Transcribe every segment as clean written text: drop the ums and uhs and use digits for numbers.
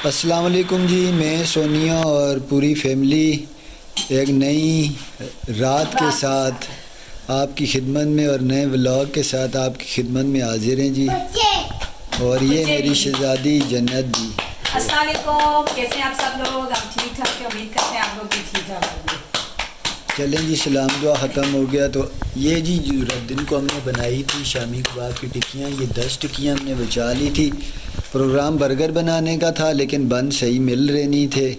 अस्सलाम वालेकुम जी। मैं सोनिया और पूरी फैमिली एक नई रात के साथ आपकी खिदमत में और नए व्लॉग के साथ आपकी खिदमत में हाजिर हैं जी। और ये मेरी शहजादी जन्नत जी। अस्सलाम वालेकुम, कैसे हैं आप सब लोग? हम ठीक ठाक हैं, उम्मीद करते हैं आप लोग भी ठीक ठाक होंगे। चलें जी, सलाम दुआ ख़त्म हो गया तो ये जी जो दिन को हमने बनाई थी शामी कबाब की टिक्कियाँ, ये 10 टिक्कियाँ हमने बचा ली थी। प्रोग्राम बर्गर बनाने का था लेकिन बन सही मिल रहे नहीं थे,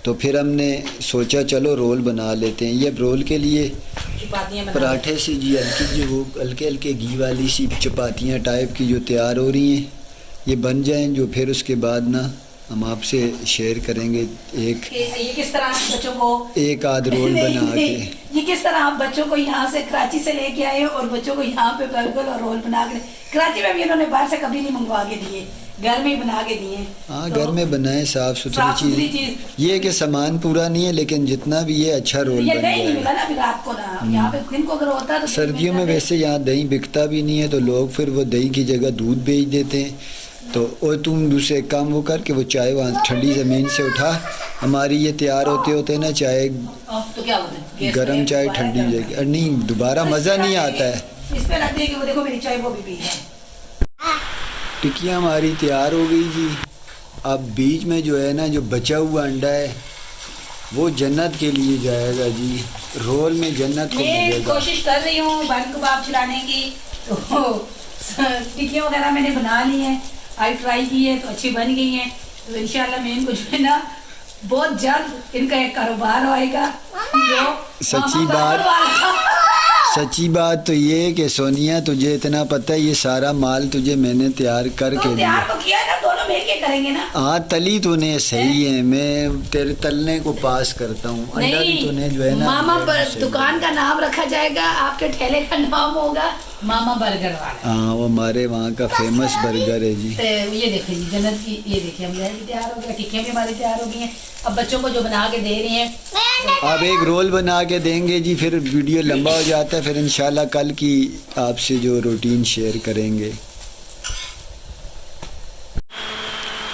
तो फिर हमने सोचा चलो रोल बना लेते हैं। ये रोल के लिए पराठे से जी हल्की जो हल्के हल्के घी वाली सी चपातियाँ टाइप की जो तैयार हो रही हैं, ये बन जाएं जो फिर उसके बाद ना हम आपसे शेयर करेंगे एक ये किस तरह बच्चों को एक आध रोल बना के। ये किस तरह आप बच्चों को यहाँ से कराची से लेके आए और बच्चों को यहाँ पे बर्गर और रोल बना के कराची में भी इन्होंने बाहर से कभी नहीं मंगवा के दिए, घर में ही बना के दिए। हाँ, तो घर में बनाए साफ सुथरी चीज़। ये कि सामान पूरा नहीं है लेकिन जितना भी ये अच्छा रोल ये बन दही नहीं मिला जाए। ना अभी रात को ना, यहाँ पे दिन को अगर होता तो सर्दियों में वैसे यहाँ दही बिकता भी नहीं है, तो लोग फिर वो दही की जगह दूध बेच देते हैं। तो और तुम दूसरे काम वो करके वो चाय वहाँ ठंडी ज़मीन से उठा, हमारी ये तैयार होते होते ना चाय तो क्या होता है गरम चाय ठंडी हो जाएगी और नहीं दोबारा मज़ा नहीं आता है। इस पे रख देगी, वो देखो मेरी चाय वो भी पी है। टिक्कियाँ हमारी तैयार हो गई जी। अब बीच में जो है ना जो बचा हुआ अंडा है वो जन्नत के लिए जाएगा जी। रोल में जन्नत को मैं मिलेगा। कोशिश कर रही हूँ बन कबाब खिलाने की, तो टिक्कियाँ वगैरह मैंने बना ली हैं, आई ट्राई की है तो अच्छी बन गई हैं। तो इंशाल्लाह मैं इनको जो है ना बहुत जल्द इनका एक कारोबार होएगा। सच्ची बात तो ये है कि सोनिया तुझे इतना पता है ये सारा माल तुझे मैंने तैयार करके तो दिया। तो किया ना, दोनों मिलके करेंगे ना। हाँ, तली तूने सही है, मैं तेरे तलने को पास करता हूँ। अंडा भी तूने जो है ना मामा पर दुकान का नाम रखा जाएगा, आपके ठेले का नाम होगा मामा बर्गर वाला। हाँ, वो हमारे वहाँ का फेमस बर्गर है जी। तो ये देखिए जी जन्नत की, ये देखिए हम भी तैयार हो गया, टिक्कियाँ भी हमारी तैयार हो गई हैं। अब बच्चों को जो बना के दे रही हैं, अब एक रोल बना के देंगे जी, फिर वीडियो लंबा हो जाता है, फिर इंशाल्लाह कल की आपसे जो रूटीन शेयर करेंगे।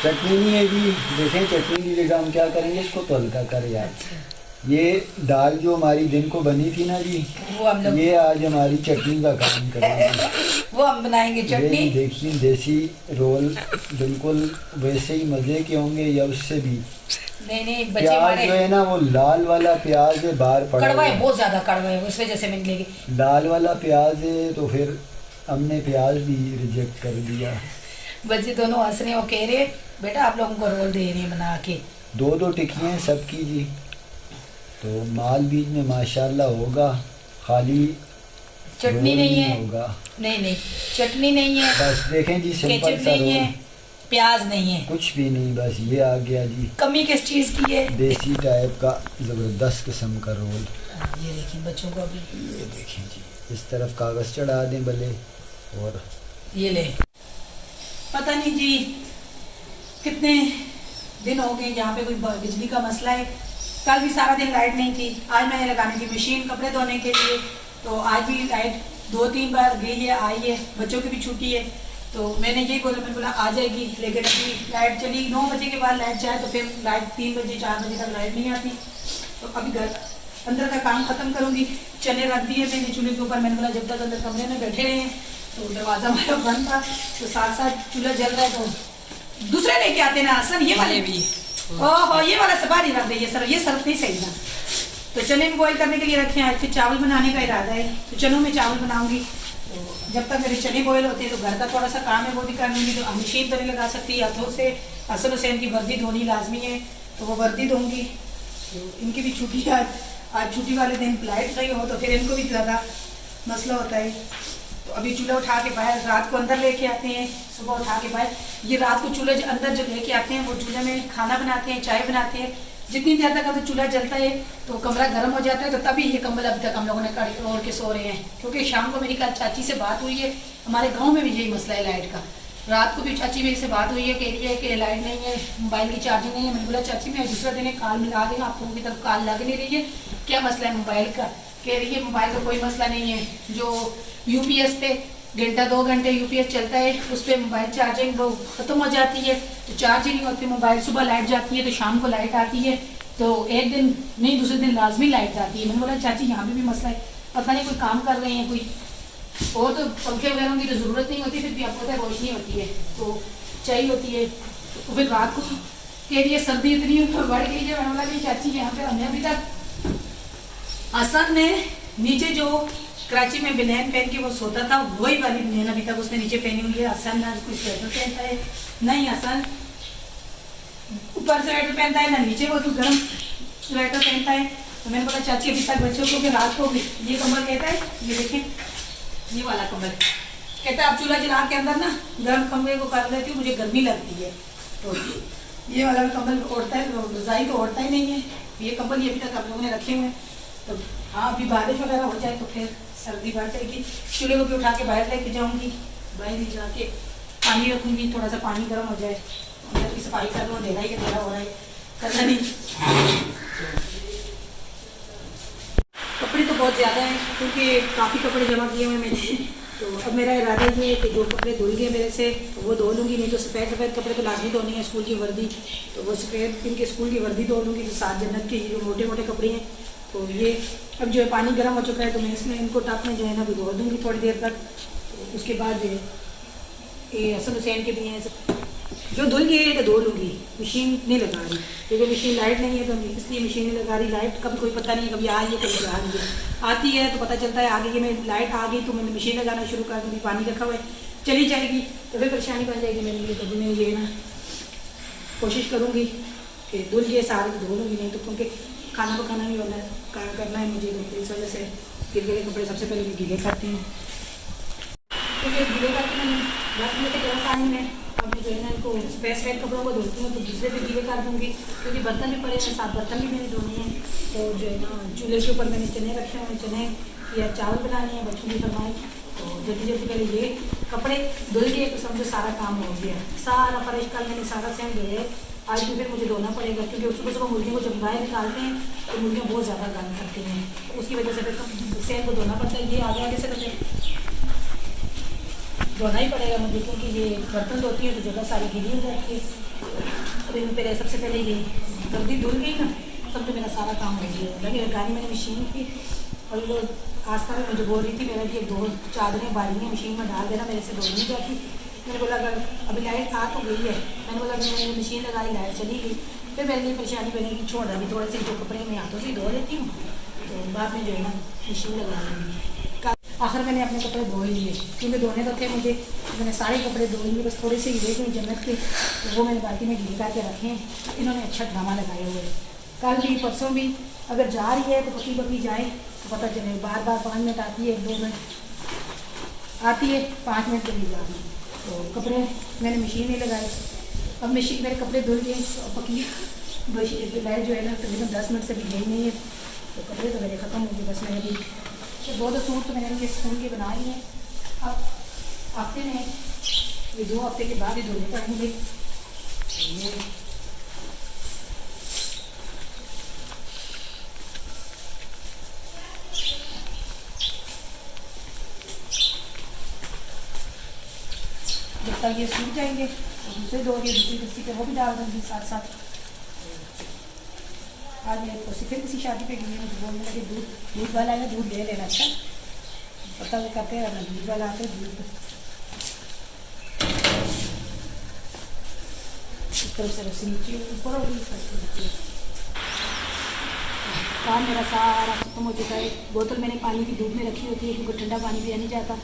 चटनी नहीं है जी, देखें चटनी की जगह हम क्या करेंगे, इसको तो हल्का कर यार। ये दाल जो हमारी दिन को बनी थी ना जी, वो हम लोग ये आज हमारी चटनी का काम करेंगे। वो हम बनाएंगे चटनी। देखिए देसी रोल बिल्कुल वैसे ही मज़े के होंगे या उससे भी। नहीं बच्चे प्याज जो है ना वो लाल वाला प्याज है, बाहर पड़ा कड़वा है, बहुत ज्यादा कड़वा है, उस वजह से मैंने लेगी। लाल वाला प्याज है तो फिर हमने प्याज भी रिजेक्ट कर दिया। बच्चे दोनों हंस रहे, वो कह रहे बेटा आप लोगों को रोल दे रही है बना के। दो टिक्कियाँ हैं सबकी जी, तो माल बीच में माशाल्लाह होगा, खाली चटनी नहीं है होगा। नहीं चटनी नहीं है, बस देखें जी सिंपल सा नहीं है, रोल, प्याज नहीं है, कुछ भी नहीं, बस ये आ गया जी। कमी किस चीज़ की है? देसी टाइप का ज़बरदस्त किस्म का रोल। ये देखिए बच्चों को अभी ये देखें जी, इस तरफ कागज़ चढ़ा दें भले, और ये ले। पता नहीं जी कितने दिन हो गए यहाँ पे कोई बिजली का मसला है। कल भी सारा दिन लाइट नहीं थी, आज मैंने लगानी थी मशीन कपड़े धोने के लिए, तो आज भी लाइट 2-3 बार गई है आई है, बच्चों की भी छुट्टी है। तो मैंने यही बोला, मैंने बोला आ जाएगी, लेकिन अभी लाइट चली 9 बजे के बाद लाइट जाए तो फिर लाइट 3 बजे 4 बजे तक लाइट नहीं आती। तो अभी घर अंदर का काम ख़त्म करूँगी। चने रख दिए मैंने चूल्हे के ऊपर, मैंने बोला जब तक अंदर कमरे में बैठे रहे, तो दरवाज़ा हमारा बंद था, तो साथ साथ चूल्हा जल रहा है, तो दूसरे लेके आते ना आसन, ये वाले भी ओहो ये वाला सवारी रख दे, ये सर्फ नहीं सही ना। तो चने भी बॉईल करने के लिए रखे हैं, फिर चावल बनाने का इरादा है, तो चनों में चावल बनाऊंगी। तो जब तक मेरे चने बॉईल होते हैं तो घर का थोड़ा सा काम है वो भी कर लूँगी। तो मशीन तो नहीं लगा सकती, हाथों से हसन हुसैन की वर्दी धोनी लाजमी है, तो वो वर्दी धोंगी। तो इनकी भी छुट्टी है, आज छुट्टी वाले दिन लाइट नहीं हो तो फिर इनको भी ज़्यादा मसला होता है। तो अभी चूल्हा उठा के बाहर, रात को अंदर लेके आते हैं, सुबह उठा के बाहर। ये रात को चूल्हे अंदर जो लेके आते हैं वो चूल्हे में खाना बनाते हैं, चाय बनाते हैं। जितनी देर तक अगर चूल्हा जलता है तो कमरा गर्म हो जाता है, तो तभी ये कंबल अभी तक हम लोगों ने कड़ी ओढ़ के सो रहे हैं। क्योंकि शाम को मेरी कल चाची से बात हुई है, हमारे गाँव में भी यही मसला है लाइट का। रात को भी चाची मेरी से बात हुई है, कह रही है कि लाइट नहीं है, मोबाइल की चार्जिंग नहीं है। मैंने बोला चाची मैं दूसरा दिन कॉल मिला देंगे, आप लोगों की तरफ कॉल लग नहीं रही है, क्या मसला है मोबाइल का? कह रही है मोबाइल का कोई मसला नहीं है, जो यूपीएस पे घंटा 2 घंटे यूपीएस चलता है, उस पर मोबाइल चार्जिंग वो ख़त्म हो जाती है तो चार्ज ही नहीं होती मोबाइल। सुबह लाइट जाती है तो शाम को लाइट आती है, तो एक दिन नहीं दूसरे दिन लाजमी लाइट जाती है। मैंने बोला चाची यहाँ पे भी मसला है, पता नहीं कोई काम कर रहे हैं कोई और, तो पंखे वगैरह की तो ज़रूरत नहीं होती, फिर भी आपको पता है रोशनी होती है तो चाहिए होती है। तो फिर रात को कह रही है सर्दी इतनी बढ़ गई है। मैंने बोला कि चाची यहाँ पे हमने अभी तक आसान में नीचे जो कराची में बनैन पहन के वो सोता था वही वाली बनैन अभी तक उसने नीचे पहनी हुई है। आसान ना कोई स्वेटर पहनता है नहीं, आसान ऊपर स्वेटर पहनता है ना नीचे वो तो गर्म स्वेटर पहनता है। तो मैंने बोला चाची अभी तक बच्चों को भी रात को भी ये कम्बल कहता है, ये देखें ये वाला कम्बल कहता है आप चूल्हा जला के अंदर ना गर्म कमरे को कर लेती हूँ, मुझे गर्मी लगती है। तो ये वाला भी कम्बल ओढ़ता है, रजाई तो ओढ़ता ही नहीं है ये कम्बल, ये अभी तक हम लोगों ने रखे हुए हैं। तो हाँ अभी बारिश वगैरह हो जाए तो फिर सर्दी बढ़ जाएगी। चूल्हे को भी उठा के बाहर लेके जाऊँगी, बाहर ले जाके पानी रखूँगी, थोड़ा सा पानी गर्म हो जाए, अंदर की सफाई कर लो, अंधेरा ही अंधेरा हो रहा है, करना नहीं। कपड़े तो बहुत ज़्यादा हैं क्योंकि काफ़ी कपड़े जमा किए हुए मैंने। तो अब मेरा इरादा ये है कि जो कपड़े धुल गए मेरे से तो वो धो लूँगी, नहीं तो सफ़ेद सफ़ेद कपड़े तो लाजमी धोनी है, स्कूल की वर्दी तो वो सफ़ेद इनके स्कूल की वर्दी धो लूँगी। जो 7 जन्नत के जो मोटे मोटे कपड़े हैं तो ये अब जो है पानी गर्म हो चुका है तो मैं इसमें इनको टप में जो है ना भिगो दूँगी थोड़ी देर तक। तो उसके बाद जो है ये हसन हुसैन के भी हैं जो धुल गए तो धो लूँगी, मशीन नहीं लगा रही क्योंकि मशीन लाइट नहीं है तो इसलिए मशीन नहीं लगा रही। लाइट कभी कोई पता नहीं कभी आ रही है कभी आ रही है, आती है तो पता चलता है आगे कि मैं लाइट आ गई तो मैंने मशीन लगाना शुरू कर दूँगी, पानी रखा हुआ है चली जाएगी तो फिर परेशानी बन जाएगी मेरे लिए। तो मैं ये ना कोशिश करूँगी कि धुल गए सारे तो धो लूँगी, नहीं तो क्योंकि खाना पकाना भी होना करना है मुझे तो इस वजह से गिले कपड़े सबसे पहले मैं गीले करती हूँ क्योंकि गीले करके मैंने रख लेते गर्म पानी में। अब जो है ना इनको सफ़ेद कपड़ों को धोती हूँ तो दूसरे पे गीले कर दूँगी क्योंकि बर्तन भी पड़े हैं, 7 बर्तन भी मैंने धोने हैं। तो जो है ना चूल्हे के ऊपर मैंने चने रखे हुए हैं, चने या चावल बनाने हैं बच्चों की फरमाई। तो जल्दी जल्दी पहले ये कपड़े धुल गए तो समझो सारा काम हो गया, सारा फर्श कल मैंने सारा सेम धोए, आज भी फिर मुझे धोना पड़ेगा क्योंकि सुबह सुबह मुर्गियों को जब बाहर निकालते हैं तो मुर्गियाँ बहुत ज़्यादा गंद करती हैं, तो उसकी वजह से फिर सेम को धोना पड़ता है। ये आगे आगे से तो धोना ही पड़ेगा मुझे क्योंकि ये बर्तन धोती है तो जगह सारी गीली हो जाती है। तो इन पहले सबसे पहले ये जल्दी धुल गई ना सब तो मेरा सारा काम हो गया। लगे गाड़ी मैंने मशीन की और लोग आसपास में मुझे बोल रही थी मेरा कि 2 चादरें बालियाँ मशीन में डाल देना, मेरे से धो नहीं जाती। मैंने बोला अगर अभी लाइट आ तो गई है, मैंने बोला अगर मैंने मशीन लगाई लाइट चली गई फिर मेरे लिए परेशानी बनेगी, छोड़ अभी थोड़े से जो कपड़े मैं हाथों से धो लेती हूँ तो बाद में जो है ना मशीन लगा लूँगी। आखिर मैंने अपने कपड़े धो लिए क्योंकि धोने तो थे मुझे, मैंने सारे कपड़े धो लिए, बस थोड़े से ही रह गए जन्नत के तो वो मैंने बाल्टी में गीले करके रखे हैं। इन्होंने अच्छा ड्रामा लगाया हुआ है, कल भी परसों भी अगर जा रही है तो पकी पकी जाए तो पता चले, बार बार 5 मिनट आती है 2 मिनट आती है 5 मिनट के लिए जा रही है। तो कपड़े मैंने मशीन में लगाए, अब मशीन मेरे कपड़े धुल गए पकी लाइट जो है ना तकरीबन 10 मिनट से भी गई नहीं है तो कपड़े तो मेरे ख़त्म हो गए। बस मैंने भी 2 सूट तो मैंने इनके स्कूल के बनाए हैं, अब हफ्ते में ये 2 हफ्ते के बाद ही धोने पड़ेंगे। जब तक ये सूख जाएंगे तो दूसरे धोगे, दूसरी कुर्सी पे वो भी डाल दूँगी साथ साथ। आज मेरे को फिर किसी शादी पे गई मुझे बोलने लगे दूध वाला है दूध ले लेना। अच्छा पता वो करते हैं ना दूध वाला आते दूध इस तरह से रस्सी नीचे ऊपर और नीचे काम मेरा सारा खत्म हो चुका है। बोतल मैंने पानी की धूप में रखी होती है क्योंकि ठंडा पानी पिया नहीं जाता।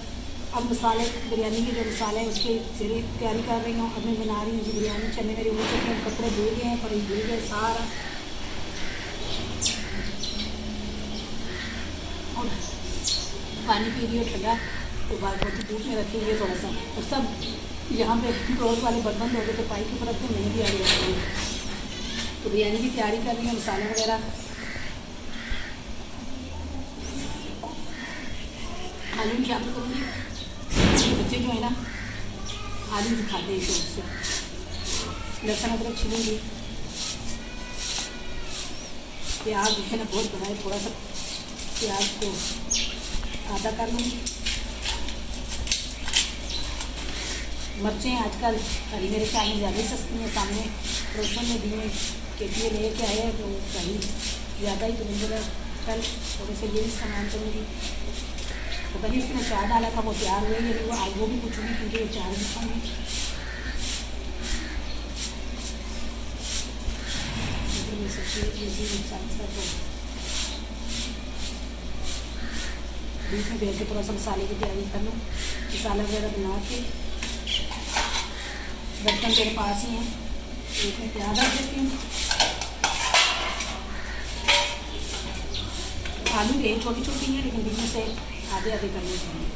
अब मसाले बिरयानी के जो मसाले हैं उसकी सीरी तैयारी कर रही हूँ, अब मैं बना रही हूँ बिरयानी। चने मेरे हो चुके हैं, कपड़े धुल गए हैं, पर धुल गए सारा और पानी पी रही हो ठंडा तो बाहर बहुत ही धूप में रखी हुई है थोड़ा सा। और सब यहाँ पे रोज वाले बर्तन धो गए तो पाई की परत तो नहीं भी आ रही है। तो बिरयानी की तैयारी कर रही हूँ, मसाले वगैरह आलू भी शामिल करूँगी। बच्चे जो है ना आलू भी खाते हैं शौक से। लहसुन अदरक छिलूँगी, प्याज जो है ना बहुत बड़ा है, थोड़ा सा प्याज को आधा कर लूँगी। मिर्चें आजकल हरी मिर्चाई ज़्यादा सस्ती हैं, सामने पड़ोसन में दी हैं, केटिए लेके आए हैं तो कहीं ज़्यादा ही, तो मुझे लगा कल थोड़े से ये भी सामान करूँगी। पता नहीं उसने चार डाला था, वो तैयार हुए या नहीं, वो आज वो भी पूछूँगी क्योंकि वो चार भी खाऊँगी। बीच में बैठ के थोड़ा सा मसाले की तैयारी कर लूँ, मसाला वगैरह बना के। बर्तन मेरे पास ही हैं, एक में प्याज रख देती हूँ। आलू ले छोटी छोटी हैं लेकिन बीच में से आधे आधे करने चाहिए।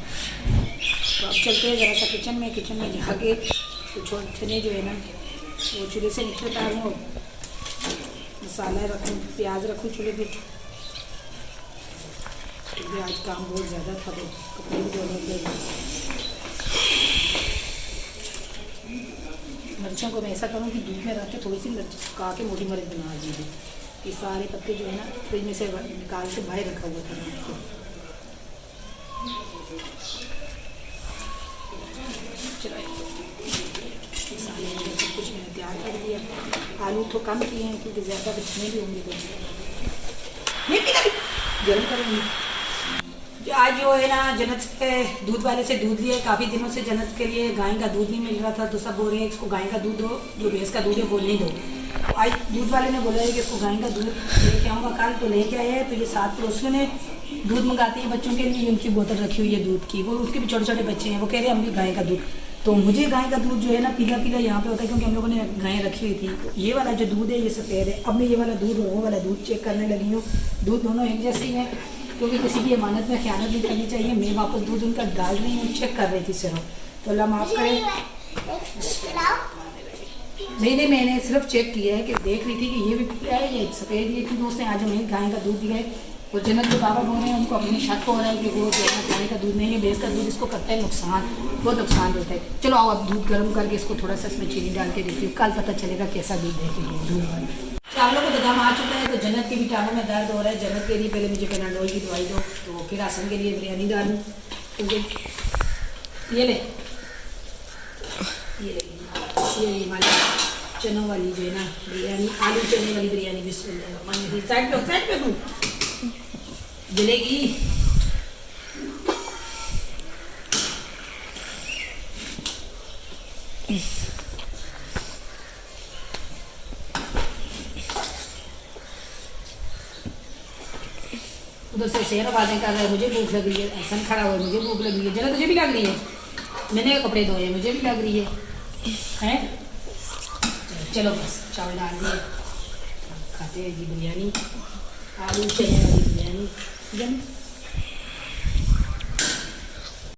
तो अब चलते हैं ज़रा सा किचन में जाके तो छोटे जो है ना वो चूल्हे से नीचे उतारूँ और मसाला रखूँ, प्याज रखूँ चूल्हे पे, क्योंकि आज काम बहुत ज़्यादा था तो कपड़े भी धोने लगे। मिर्चों को मैं ऐसा करूँ कि दूध में रख के थोड़ी सी सुखा के मोटी मिर्च बना दीजिए। ये सारे पत्ते जो है ना फ्रिज में से निकाल के बाहर रखा हुआ था। मसाले सब कुछ मैंने तैयार कर दिया। आलू तो कम किए हैं क्योंकि ज़्यादा बचने भी होंगे तो गर्म करूँगी। आज जो है ना जन्नत के दूध वाले से दूध लिया, काफ़ी दिनों से जन्नत के लिए गाय का दूध नहीं मिल रहा था तो सब बोल रहे हैं इसको गाय का दूध दो, जो भैंस का दूध है वो नहीं दो। आज दूध वाले ने बोला है कि इसको गाय का दूध लेके आऊँगा, कल तो लेके आया है। तो ये 7 पड़ोसियों ने दूध मंगाते हैं बच्चों के लिए, उनकी बोतल रखी हुई है दूध की, वो उसके भी छोटे छोटे बच्चे हैं, वो कह रहे हैं हम भी गाय का दूध। तो मुझे गाय का दूध जो है ना पीला पीला यहाँ पे होता है क्योंकि हम लोगों ने गायें रखी हुई थी। तो ये वाला जो दूध है ये सफ़ेद है। अब मैं ये वाला दूध और वो वाला दूध चेक करने लगी हूँ, दूध दोनों एक जैसे ही हैं क्योंकि किसी की अमानत में ख़यानत नहीं करनी चाहिए। मैं वापस दूध उनका डाल रही हूँ, चेक कर रही थी सिर्फ, तो अल्लाह माफ़ करे। नहीं मैंने सिर्फ चेक किया है कि देख रही थी कि ये भी पीला है ये सफ़ेद, ये क्योंकि उसने आज हमें गाय का दूध दिया है। और जन्नत के बाबा बोल रहे हैं उनको अपनी शक हो रहा है कि वो गाय का दूध नहीं है, भैंस का दूध इसको करता है नुकसान, बहुत नुकसान देता है। चलो आओ अब दूध गर्म करके इसको थोड़ा सा इसमें चीनी डाल के देती हूँ, कल पता चलेगा कैसा दूध है कि दूध वाला। चावलों को दम आ चुका है तो जन्नत के भी टांगों में दर्द हो रहा है। जन्नत के लिए पहले मुझे पेनाडोल की दवाई दो, तो फिर आसन के लिए बिरयानी डालूँ। ये ले ये वाली चनों वाली जो है ना बिरयानी, आलू चने वाली बिरयानी बिस्मिल्लाह। साइड पे दूँ जलेगी। उधर से शेर आवाज़ें कर रहा है, मुझे भूख लग रही है। ऐसा खड़ा हुआ है, मुझे भूख लग रही है। जरा तुझे भी लग रही है, मैंने कपड़े धोए मुझे भी लग रही है। चलो बस चावल डाल दिए, खाते हैं जी बिरयानी, आलू चने वाली बिरयानी।